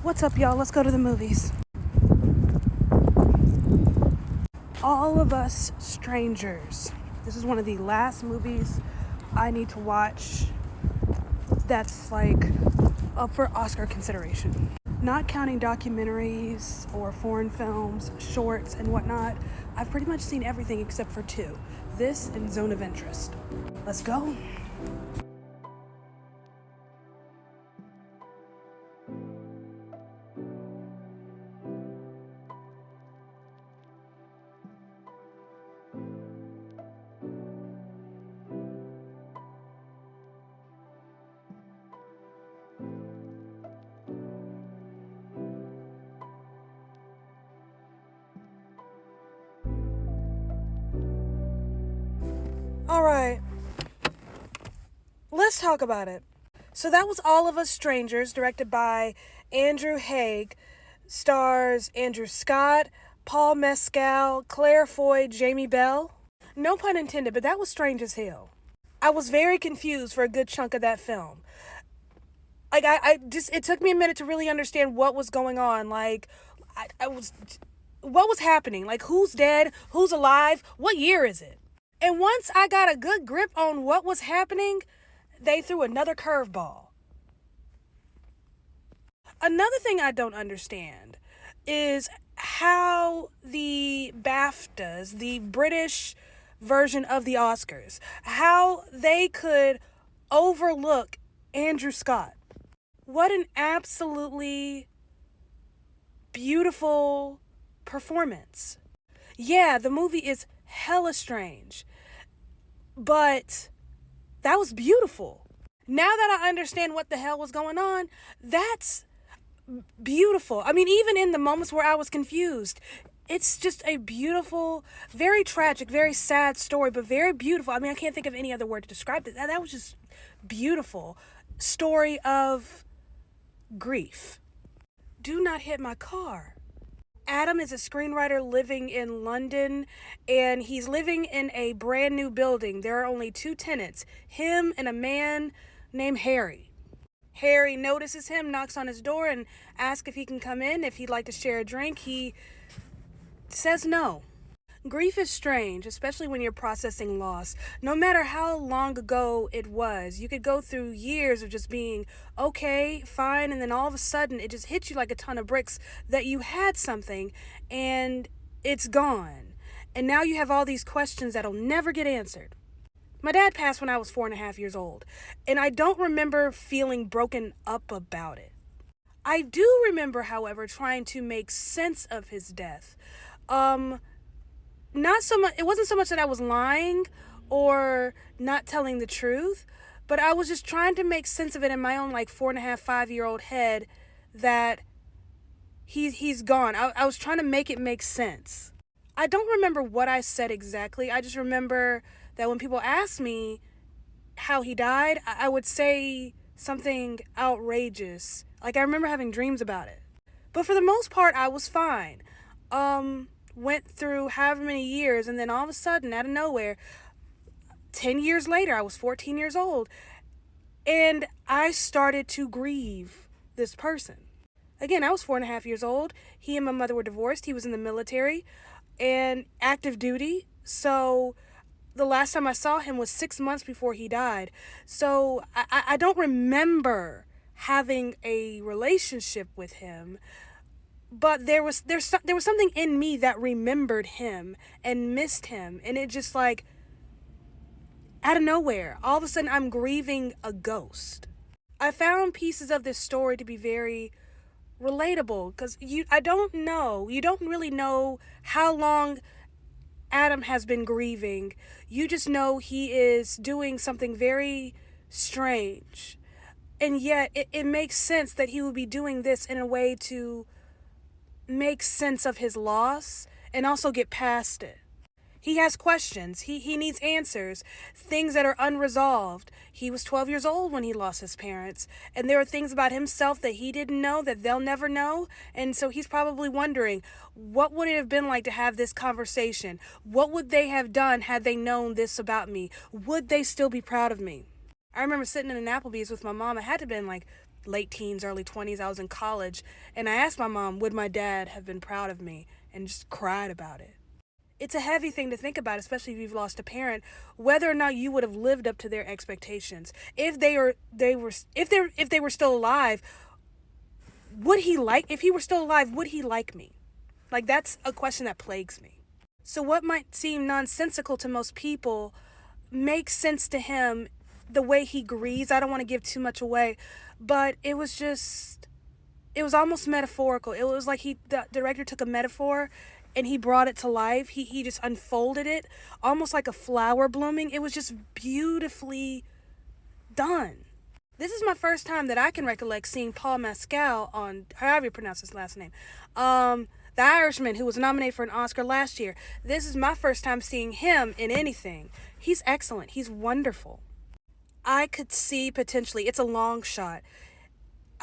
What's up, y'all? Let's go to the movies. All of Us Strangers. This is one of the last movies I need to watch that's like up for Oscar consideration. Not counting documentaries or foreign films, shorts, and whatnot, I've pretty much seen everything except for two. This and Zone of Interest. Let's go. All right, let's talk about it. So that was All of Us Strangers, directed by Andrew Haigh, stars Andrew Scott, Paul Mescal, Claire Foy, Jamie Bell. No pun intended, but that was strange as hell. I was very confused for a good chunk of that film. Like, it took me a minute to really understand what was going on. Like, what was happening? Like, who's dead? Who's alive? What year is it? And once I got a good grip on what was happening, they threw another curveball. Another thing I don't understand is how the BAFTAs, the British version of the Oscars, how they could overlook Andrew Scott. What an absolutely beautiful performance. Yeah, the movie is hella strange, but that was beautiful. Now that I understand what the hell was going on, that's beautiful. I mean, even in the moments where I was confused, it's just a beautiful, very tragic, very sad story, but very beautiful. I mean, I can't think of any other word to describe it. That was just beautiful. Story of grief. Do not hit my car. Adam is a screenwriter living in London, and he's living in a brand new building. There are only two tenants, him and a man named Harry. Harry notices him, knocks on his door, and asks if he can come in, if he'd like to share a drink. He says no. Grief is strange, especially when you're processing loss. No matter how long ago it was, you could go through years of just being okay, fine, and then all of a sudden it just hits you like a ton of bricks that you had something and it's gone. And now you have all these questions that'll never get answered. My dad passed when I was 4.5 years old, and I don't remember feeling broken up about it. I do remember, however, trying to make sense of his death. Not so much, it wasn't so much that I was lying or not telling the truth, but I was just trying to make sense of it in my own like 4.5, 5-year-old head that he's gone. I was trying to make it make sense. I don't remember what I said exactly. I just remember that when people asked me how he died, I would say something outrageous. Like, I remember having dreams about it. But for the most part, I was fine. Went through however many years, and then all of a sudden, out of nowhere, 10 years later, I was 14 years old, and I started to grieve this person. Again, I was 4.5 years old. He and my mother were divorced. He was in the military and active duty, so the last time I saw him was 6 months before he died. So I don't remember having a relationship with him, but there was something in me that remembered him and missed him, and it just like out of nowhere, all of a sudden I'm grieving a ghost. I found pieces of this story to be very relatable because you don't really know how long Adam has been grieving. You just know he is doing something very strange, and yet it makes sense that he would be doing this in a way to make sense of his loss and also get past it. He has questions. He needs answers, things that are unresolved. He was 12 years old when he lost his parents, and there are things about himself that he didn't know that they'll never know, and so he's probably wondering, what would it have been like to have this conversation? What would they have done had they known this about me? Would they still be proud of me? I remember sitting in an Applebee's with my mom. I had to have been like late teens, early 20s. I was in college, and I asked my mom, would my dad have been proud of me? And just cried about it. It's a heavy thing to think about, especially if you've lost a parent, whether or not you would have lived up to their expectations. If they were still alive, if he were still alive, would he like me? Like, that's a question that plagues me. So what might seem nonsensical to most people makes sense to him, the way he grieves. I don't want to give too much away, but it was almost metaphorical. It was like the director took a metaphor and he brought it to life. He just unfolded it almost like a flower blooming. It was just beautifully done. This is my first time that I can recollect seeing Paul Mescal on, however you pronounce his last name, The Irishman, who was nominated for an Oscar last year. This is my first time seeing him in anything. He's excellent. He's wonderful. I could see potentially, it's a long shot,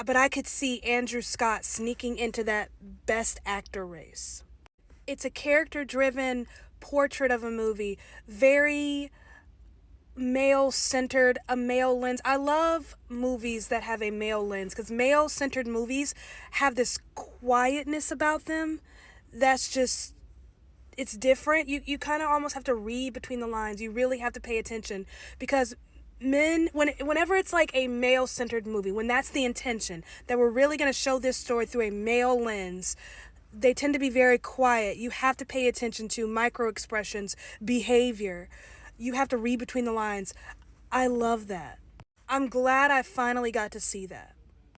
but I could see Andrew Scott sneaking into that Best Actor race. It's a character-driven portrait of a movie, very male-centered, a male lens. I love movies that have a male lens, because male-centered movies have this quietness about them that's just, it's different. You kind of almost have to read between the lines. You really have to pay attention, because men, whenever it's like a male-centered movie, when that's the intention, that we're really going to show this story through a male lens, they tend to be very quiet. You have to pay attention to micro expressions, behavior. You have to read between the lines. I love that. I'm glad I finally got to see that.